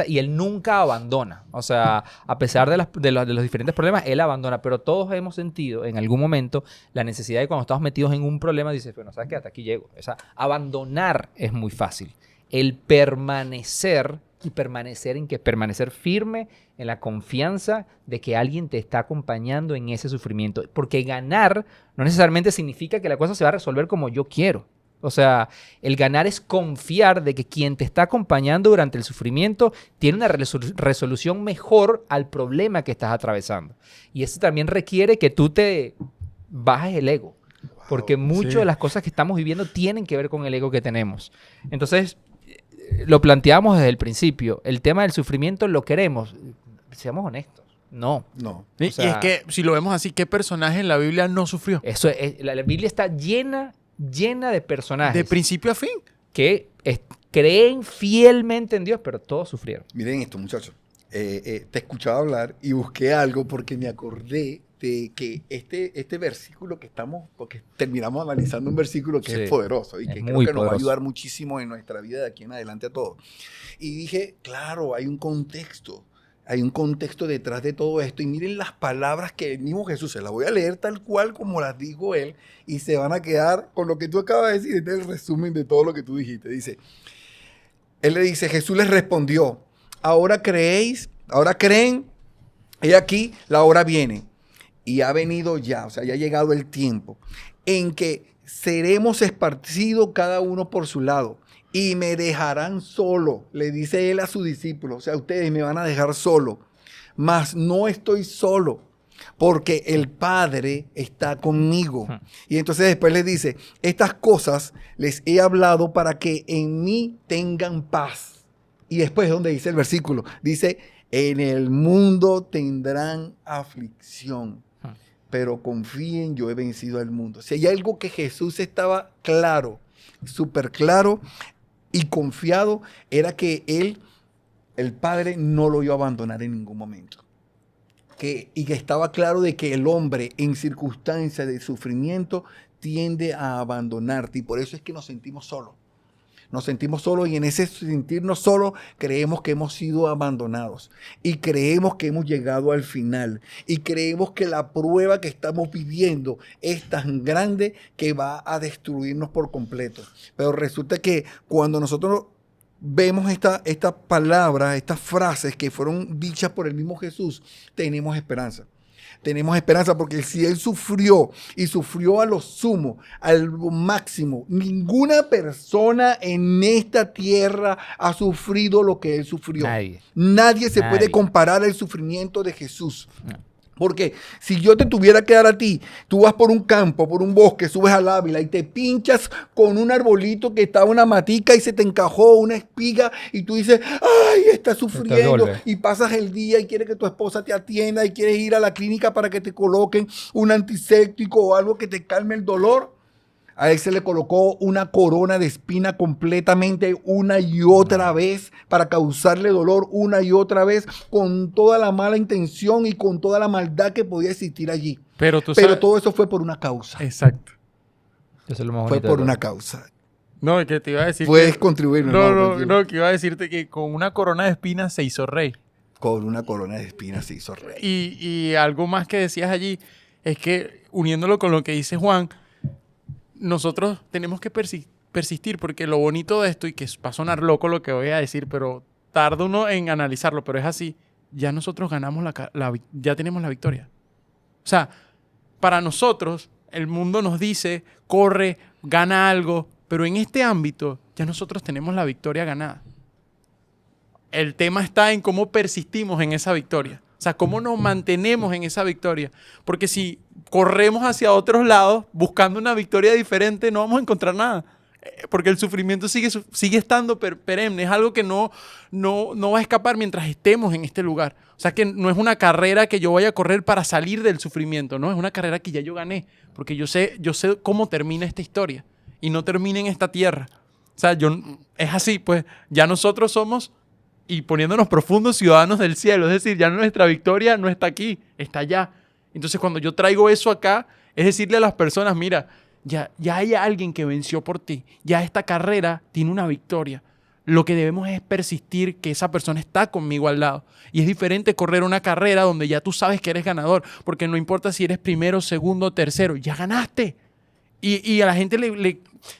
y él nunca abandona. O sea, a pesar de los diferentes problemas, él abandona. Pero todos hemos sentido en algún momento la necesidad de cuando estamos metidos en un problema, dices, bueno, ¿sabes qué? Hasta aquí llego. O sea, abandonar es muy fácil. El permanecer y permanecer firme en la confianza de que alguien te está acompañando en ese sufrimiento. Porque ganar no necesariamente significa que la cosa se va a resolver como yo quiero. O sea, el ganar es confiar de que quien te está acompañando durante el sufrimiento tiene una resolución mejor al problema que estás atravesando. Y eso también requiere que tú te bajes el ego. Porque muchas de las cosas que estamos viviendo tienen que ver con el ego que tenemos. Entonces, lo planteamos desde el principio. El tema del sufrimiento lo queremos. Seamos honestos. No. Y es que, si lo vemos así, ¿qué personaje en la Biblia no sufrió? La Biblia está llena de personajes. De principio a fin. Que creen fielmente en Dios, pero todos sufrieron. Miren esto, muchachos. Te escuchaba hablar y busqué algo porque me acordé de que este versículo que porque terminamos analizando un versículo que es poderoso y que creo que nos va a ayudar muchísimo en nuestra vida de aquí en adelante a todos. Y dije, claro, hay un contexto detrás de todo esto. Y miren las palabras que el mismo Jesús, se las voy a leer tal cual como las dijo él, y se van a quedar con lo que tú acabas de decir. Este es el resumen de todo lo que tú dijiste. Él le dice, Jesús les respondió, ahora creen, he aquí, la hora viene, y ha venido ya, o sea, ya ha llegado el tiempo, en que seremos esparcidos cada uno por su lado. Y me dejarán solo, le dice él a sus discípulos. O sea, ustedes me van a dejar solo. Mas no estoy solo, porque el Padre está conmigo. Y entonces después les dice, estas cosas les he hablado para que en mí tengan paz. Y después, donde dice el versículo, dice, en el mundo tendrán aflicción, pero confíen, yo he vencido al mundo. Si hay algo que Jesús estaba claro, súper claro y confiado, era que el Padre, no lo iba a abandonar en ningún momento. Y que estaba claro de que el hombre en circunstancias de sufrimiento tiende a abandonarte, y por eso es que nos sentimos solos. Nos sentimos solos, y en ese sentirnos solos creemos que hemos sido abandonados y creemos que hemos llegado al final y creemos que la prueba que estamos viviendo es tan grande que va a destruirnos por completo. Pero resulta que cuando nosotros vemos esta palabra, estas frases que fueron dichas por el mismo Jesús, tenemos esperanza. Tenemos esperanza, porque si Él sufrió y sufrió a lo sumo, al máximo, ninguna persona en esta tierra ha sufrido lo que Él sufrió. Nadie se puede comparar al sufrimiento de Jesús. No. Porque si yo te tuviera que dar a ti, tú vas por un campo, por un bosque, subes al Ávila y te pinchas con un arbolito que estaba una matica y se te encajó una espiga y tú dices, ¡ay, está sufriendo! Y pasas el día y quieres que tu esposa te atienda y quieres ir a la clínica para que te coloquen un antiséptico o algo que te calme el dolor. A él se le colocó una corona de espina completamente una y otra vez para causarle dolor una y otra vez, con toda la mala intención y con toda la maldad que podía existir allí. Pero todo eso fue por una causa. Exacto. Eso es lo más fue por una causa. No, que te iba a decir. Puedes contribuir. No, que iba a decirte que con una corona de espinas se hizo rey. Con una corona de espinas se hizo rey. Y algo más que decías allí es que, uniéndolo con lo que dice Juan, nosotros tenemos que persistir, porque lo bonito de esto, y que va a sonar loco lo que voy a decir, pero tarda uno en analizarlo, pero es así, ya nosotros ganamos ya tenemos la victoria. O sea, para nosotros, el mundo nos dice, corre, gana algo, pero en este ámbito ya nosotros tenemos la victoria ganada. El tema está en cómo persistimos en esa victoria. O sea, cómo nos mantenemos en esa victoria. Porque si corremos hacia otros lados buscando una victoria diferente, no vamos a encontrar nada. Porque el sufrimiento sigue estando perenne. Es algo que no va a escapar mientras estemos en este lugar. O sea, que no es una carrera que yo vaya a correr para salir del sufrimiento. No, es una carrera que ya yo gané. Porque yo sé cómo termina esta historia. Y no termina en esta tierra. O sea, es así, pues. Ya nosotros somos y poniéndonos profundos ciudadanos del cielo. Es decir, ya nuestra victoria no está aquí, está allá. Entonces, cuando yo traigo eso acá, es decirle a las personas, mira, ya hay alguien que venció por ti. Ya esta carrera tiene una victoria. Lo que debemos es persistir que esa persona está conmigo al lado. Y es diferente correr una carrera donde ya tú sabes que eres ganador, porque no importa si eres primero, segundo, tercero, ya ganaste. Y a la gente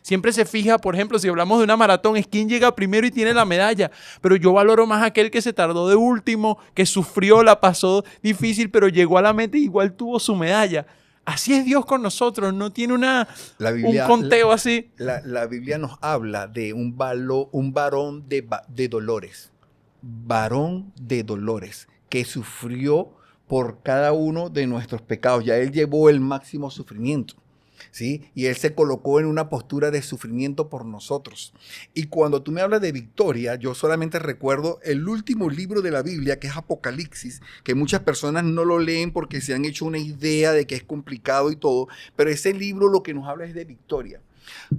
siempre se fija, por ejemplo, si hablamos de una maratón, es quién llega primero y tiene la medalla. Pero yo valoro más aquel que se tardó de último, que sufrió, la pasó difícil, pero llegó a la meta y igual tuvo su medalla. Así es Dios con nosotros, no tiene un conteo así. La Biblia nos habla de un varón de dolores. Varón de dolores, que sufrió por cada uno de nuestros pecados. Ya Él llevó el máximo sufrimiento, ¿sí? Y Él se colocó en una postura de sufrimiento por nosotros. Y cuando tú me hablas de victoria, yo solamente recuerdo el último libro de la Biblia, que es Apocalipsis, que muchas personas no lo leen porque se han hecho una idea de que es complicado y todo, pero ese libro lo que nos habla es de victoria.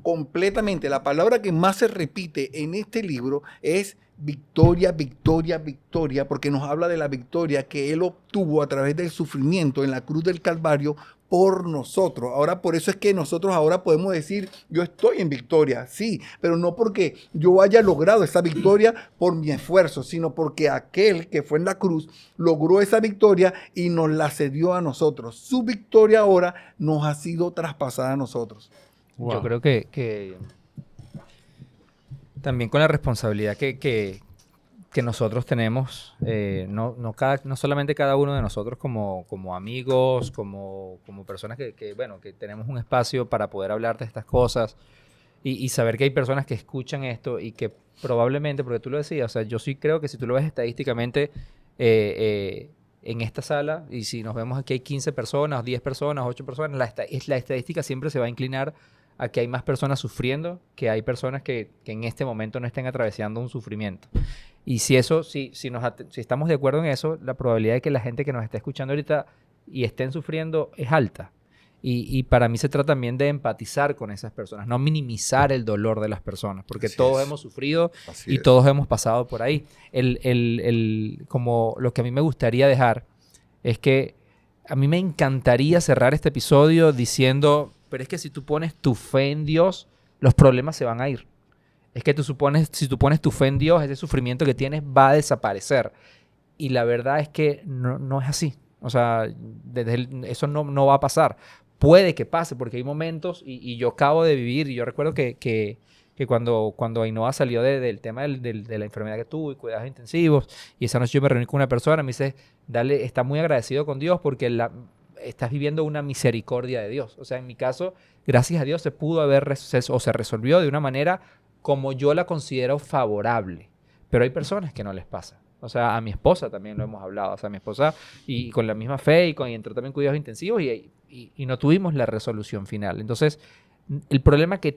Completamente, la palabra que más se repite en este libro es victoria, victoria, victoria, porque nos habla de la victoria que Él obtuvo a través del sufrimiento en la cruz del Calvario por nosotros. Ahora, por eso es que nosotros ahora podemos decir, yo estoy en victoria, sí, pero no porque yo haya logrado esa victoria por mi esfuerzo, sino porque aquel que fue en la cruz logró esa victoria y nos la cedió a nosotros. Su victoria ahora nos ha sido traspasada a nosotros. Wow. Yo creo que también con la responsabilidad que nosotros tenemos, no solamente cada uno de nosotros como amigos, como personas que tenemos un espacio para poder hablar de estas cosas y saber que hay personas que escuchan esto y que probablemente, porque tú lo decías, o sea, yo sí creo que si tú lo ves estadísticamente en esta sala, y si nos vemos aquí hay 15 personas, 10 personas, 8 personas, la estadística siempre se va a inclinar a que hay más personas sufriendo que hay personas que en este momento no estén atravesando un sufrimiento. Y si estamos de acuerdo en eso, la probabilidad de que la gente que nos esté escuchando ahorita y estén sufriendo es alta. Y para mí se trata también de empatizar con esas personas, no minimizar el dolor de las personas, porque todos hemos sufrido y todos hemos pasado por ahí. Como lo que a mí me gustaría dejar es que a mí me encantaría cerrar este episodio diciendo, pero es que si tú pones tu fe en Dios, los problemas se van a ir. Es que si tú pones tu fe en Dios, ese sufrimiento que tienes va a desaparecer. Y la verdad es que no es así. O sea, eso no va a pasar. Puede que pase, porque hay momentos, y yo acabo de vivir, y yo recuerdo que cuando Ainhoa salió del tema de la enfermedad que tuvo y cuidados intensivos, y esa noche yo me reuní con una persona, me dice, está muy agradecido con Dios porque estás viviendo una misericordia de Dios. O sea, en mi caso, gracias a Dios se pudo se resolvió de una manera como yo la considero favorable. Pero hay personas que no les pasa. O sea, a mi esposa también lo hemos hablado. O sea, a mi esposa y con la misma fe y entró también cuidados intensivos y no tuvimos la resolución final. Entonces, el problema que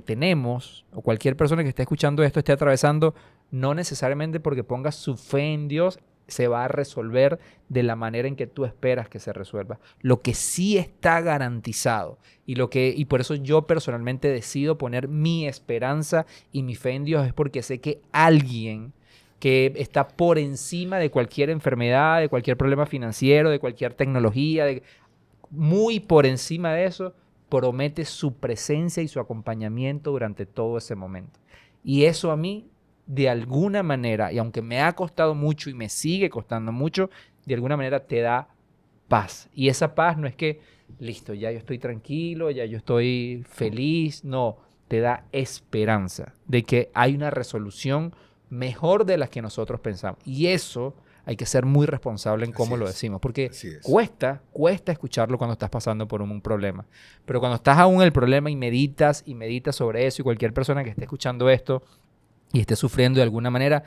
tenemos, o cualquier persona que esté escuchando esto esté atravesando, no necesariamente porque pongas su fe en Dios se va a resolver de la manera en que tú esperas que se resuelva. Lo que sí está garantizado y por eso yo personalmente decido poner mi esperanza y mi fe en Dios es porque sé que alguien que está por encima de cualquier enfermedad, de cualquier problema financiero, de cualquier tecnología, muy por encima de eso, promete su presencia y su acompañamiento durante todo ese momento. Y eso a mí, de alguna manera, y aunque me ha costado mucho y me sigue costando mucho, de alguna manera te da paz. Y esa paz no es que, listo, ya yo estoy tranquilo, ya yo estoy feliz. No, te da esperanza de que hay una resolución mejor de las que nosotros pensamos. Y eso hay que ser muy responsable en cómo lo decimos, porque cuesta escucharlo cuando estás pasando por un problema. Pero cuando estás aún en el problema y meditas sobre eso, y cualquier persona que esté escuchando esto y esté sufriendo de alguna manera,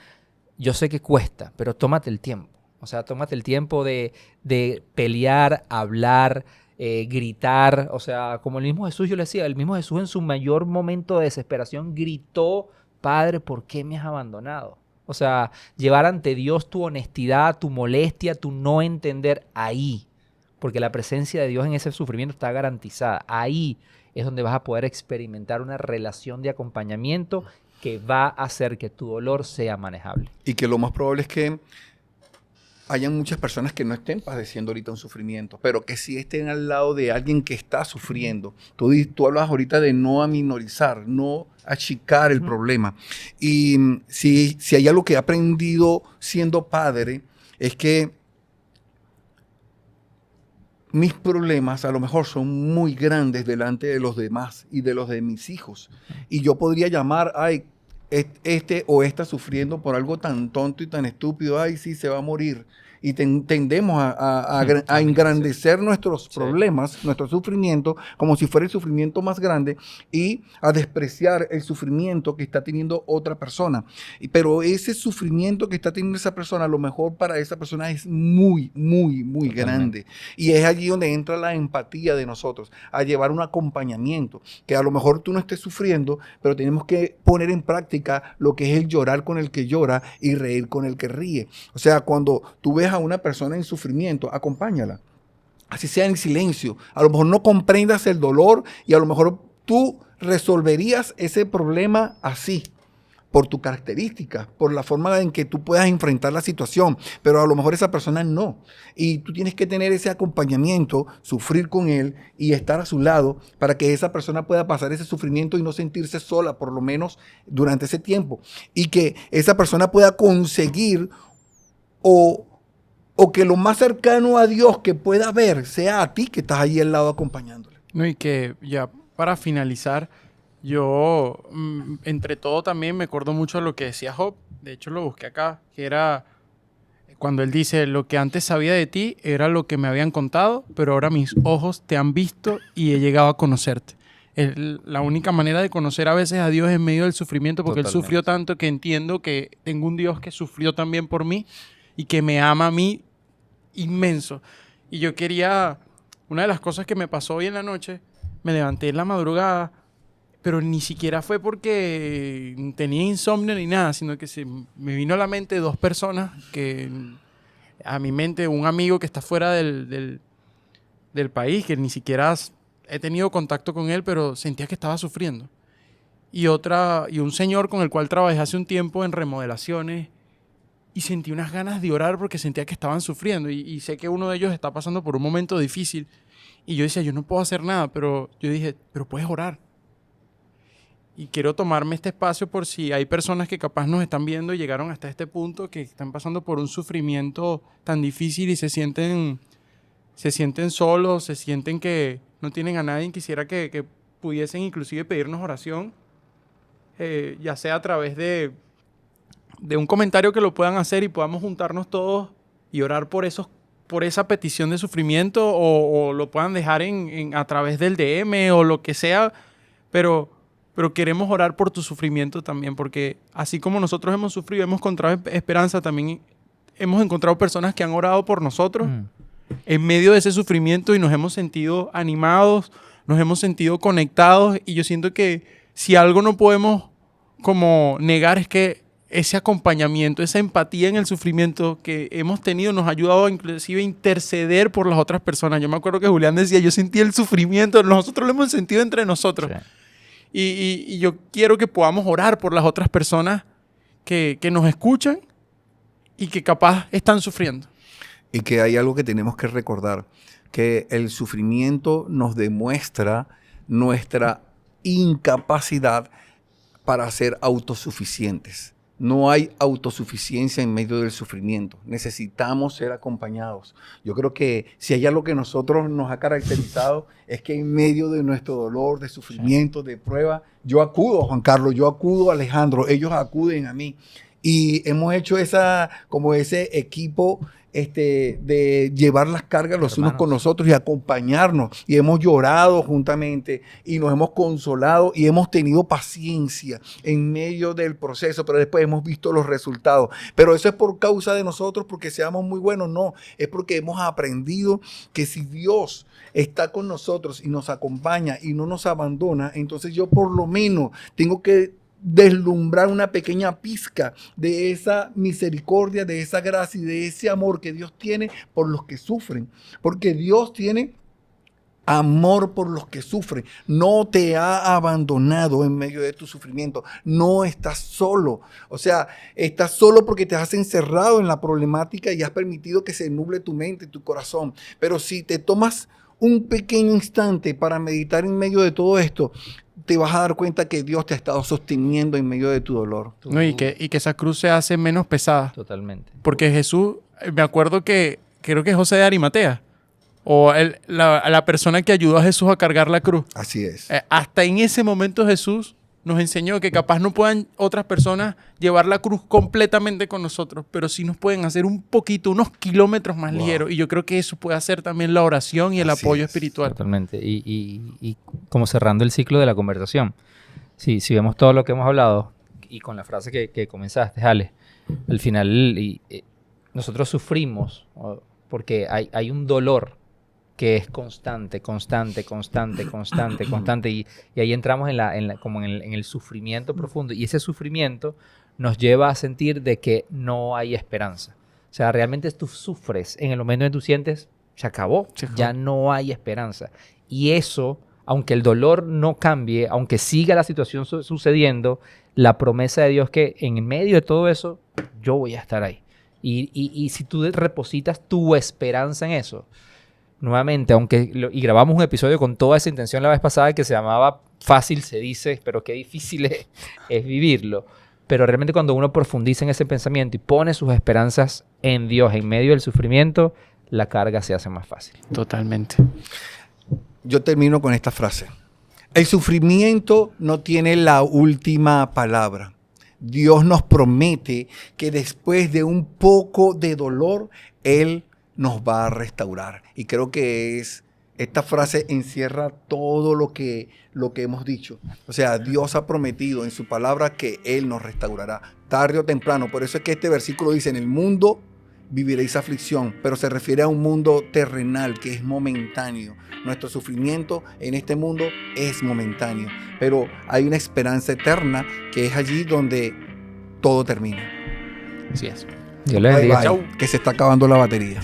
yo sé que cuesta, pero tómate el tiempo. O sea, tómate el tiempo de pelear, hablar, gritar. O sea, como el mismo Jesús, yo le decía, el mismo Jesús en su mayor momento de desesperación gritó, Padre, ¿por qué me has abandonado? O sea, llevar ante Dios tu honestidad, tu molestia, tu no entender ahí. Porque la presencia de Dios en ese sufrimiento está garantizada. Ahí es donde vas a poder experimentar una relación de acompañamiento que va a hacer que tu dolor sea manejable. Y que lo más probable es que hayan muchas personas que no estén padeciendo ahorita un sufrimiento, pero que sí estén al lado de alguien que está sufriendo. Tú hablas ahorita de no aminorizar, no achicar el problema. Y si hay algo que he aprendido siendo padre, es que mis problemas a lo mejor son muy grandes delante de los demás y de los de mis hijos. Y yo podría llamar, ay, este o esta sufriendo por algo tan tonto y tan estúpido, ay, sí, se va a morir. Y tendemos a engrandecer nuestros problemas, nuestro sufrimiento, como si fuera el sufrimiento más grande y a despreciar el sufrimiento que está teniendo otra persona. Pero ese sufrimiento que está teniendo esa persona, a lo mejor para esa persona es muy, muy, muy grande. Y es allí donde entra la empatía de nosotros, a llevar un acompañamiento, que a lo mejor tú no estés sufriendo, pero tenemos que poner en práctica lo que es el llorar con el que llora y reír con el que ríe. O sea, cuando tú ves a una persona en sufrimiento, acompáñala. Así sea en silencio. A lo mejor no comprendas el dolor y a lo mejor tú resolverías ese problema así, por tu característica, por la forma en que tú puedas enfrentar la situación, pero a lo mejor esa persona no. Y tú tienes que tener ese acompañamiento, sufrir con él y estar a su lado para que esa persona pueda pasar ese sufrimiento y no sentirse sola, por lo menos durante ese tiempo. Y que esa persona pueda conseguir o que lo más cercano a Dios que pueda ver sea a ti que estás ahí al lado acompañándole. No, y que ya para finalizar, yo entre todo también me acuerdo mucho de lo que decía Job. De hecho lo busqué acá, que era cuando él dice: lo que antes sabía de ti era lo que me habían contado, pero ahora mis ojos te han visto y he llegado a conocerte. La única manera de conocer a veces a Dios es en medio del sufrimiento, porque Totalmente. Él sufrió tanto que entiendo que tengo un Dios que sufrió también por mí y que me ama a mí inmenso. Y yo quería, una de las cosas que me pasó hoy en la noche, me levanté en la madrugada, pero ni siquiera fue porque tenía insomnio ni nada, sino que me vino a la mente dos personas que, a mi mente, un amigo que está fuera del país, que ni siquiera he tenido contacto con él, pero sentía que estaba sufriendo. Y un señor con el cual trabajé hace un tiempo en remodelaciones, y sentí unas ganas de orar porque sentía que estaban sufriendo. Y sé que uno de ellos está pasando por un momento difícil. Y yo decía, yo no puedo hacer nada, pero yo dije, pero puedes orar. Y quiero tomarme este espacio por si hay personas que capaz nos están viendo y llegaron hasta este punto, que están pasando por un sufrimiento tan difícil y se sienten solos, se sienten que no tienen a nadie. Quisiera que pudiesen inclusive pedirnos oración, ya sea a través de un comentario que lo puedan hacer y podamos juntarnos todos y orar por esa petición de sufrimiento, o lo puedan dejar a través del DM o lo que sea, pero queremos orar por tu sufrimiento también, porque así como nosotros hemos sufrido, hemos encontrado esperanza, también hemos encontrado personas que han orado por nosotros en medio de ese sufrimiento y nos hemos sentido animados, nos hemos sentido conectados, y yo siento que si algo no podemos como negar es que ese acompañamiento, esa empatía en el sufrimiento que hemos tenido nos ha ayudado inclusive a interceder por las otras personas. Yo me acuerdo que Julián decía, yo sentí el sufrimiento, nosotros lo hemos sentido entre nosotros. Sí. Y yo quiero que podamos orar por las otras personas que nos escuchan y que capaz están sufriendo. Y que hay algo que tenemos que recordar, que el sufrimiento nos demuestra nuestra incapacidad para ser autosuficientes. No hay autosuficiencia en medio del sufrimiento. Necesitamos ser acompañados. Yo creo que si hay algo que nosotros nos ha caracterizado es que en medio de nuestro dolor, de sufrimiento, de prueba, yo acudo a Juan Carlos, yo acudo a Alejandro, ellos acuden a mí. Y hemos hecho ese equipo de llevar las cargas los unos con los otros y acompañarnos. Y hemos llorado juntamente y nos hemos consolado y hemos tenido paciencia en medio del proceso, pero después hemos visto los resultados. Pero eso es por causa de nosotros, porque seamos muy buenos, no. Es porque hemos aprendido que si Dios está con nosotros y nos acompaña y no nos abandona, entonces yo por lo menos tengo que deslumbrar una pequeña pizca de esa misericordia, de esa gracia y de ese amor que Dios tiene por los que sufren. Porque Dios tiene amor por los que sufren. No te ha abandonado en medio de tu sufrimiento. No estás solo. O sea, estás solo porque te has encerrado en la problemática y has permitido que se nuble tu mente y tu corazón. Pero si te tomas un pequeño instante para meditar en medio de todo esto, te vas a dar cuenta que Dios te ha estado sosteniendo en medio de tu dolor. No, y que esa cruz se hace menos pesada. Totalmente. Porque Jesús, me acuerdo que creo que José de Arimatea, o la persona que ayudó a Jesús a cargar la cruz. Así es. Hasta en ese momento Jesús nos enseñó que capaz no puedan otras personas llevar la cruz completamente con nosotros, pero sí nos pueden hacer un poquito, unos kilómetros más ligeros. Y yo creo que eso puede hacer también la oración y el Así apoyo es. espiritual. Totalmente. Y como cerrando el ciclo de la conversación, si vemos todo lo que hemos hablado y con la frase que comenzaste, Ale, al final nosotros sufrimos porque hay un dolor que es constante, y ahí entramos como en el sufrimiento profundo, y ese sufrimiento nos lleva a sentir de que no hay esperanza. O sea, realmente tú sufres en el momento en que tú sientes, se acabó, ya no hay esperanza. Y eso, aunque el dolor no cambie, aunque siga la situación sucediendo, la promesa de Dios que en medio de todo eso, yo voy a estar ahí. Y si tú depositas tu esperanza en eso, nuevamente, y grabamos un episodio con toda esa intención la vez pasada que se llamaba Fácil se dice, pero qué difícil es vivirlo. Pero realmente cuando uno profundiza en ese pensamiento y pone sus esperanzas en Dios en medio del sufrimiento, la carga se hace más fácil. Totalmente. Yo termino con esta frase. El sufrimiento no tiene la última palabra. Dios nos promete que después de un poco de dolor, Él nos va a restaurar. Y creo que esta frase encierra todo lo que hemos dicho. O sea, Dios ha prometido en su palabra que Él nos restaurará tarde o temprano. Por eso es que este versículo dice, en el mundo viviréis aflicción, pero se refiere a un mundo terrenal que es momentáneo. Nuestro sufrimiento en este mundo es momentáneo, pero hay una esperanza eterna que es allí donde todo termina. Así es. Dios les Bye, bendiga. bye, Chau. que se está acabando la batería.